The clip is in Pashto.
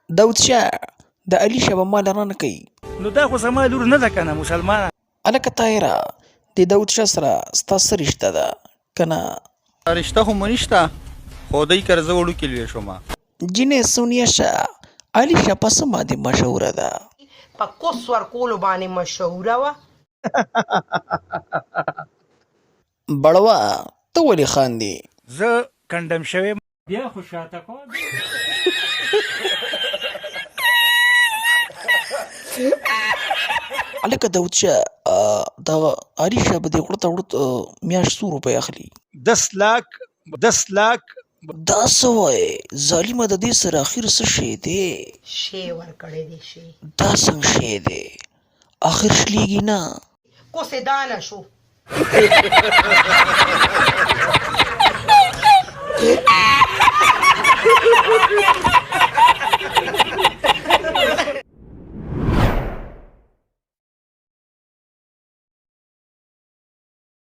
داود شاه د علي شه به مال رانه کوي. نو دا خو زما لور نه ده که نه مسلمانه. هلکه طاهره د داود شاه سره ستا څه رشته ده که نه؟ رشته خو مو نشته، خو دی کره زه وړوکې لوی شوم. جینۍ سونیا شه علي شه په څه باندې مشهوره ده؟ په کوس ورکولو باندې مشهوره وه. بړوا ته ولې خاندې؟ زه کنډم شوی بیا خو شاته کوم. هلکه داود شاه دغه علي شه به دې غوړه ته وړه میاشت څو روپۍ اخلي؟ 10 لاک دا څه وایې ظالمه د دې سره اخر څه شی دی؟ شی ورکړی دی شی. دا څنګه شی دی؟ اخر شلیږي نه؟ کوسې دانه شو.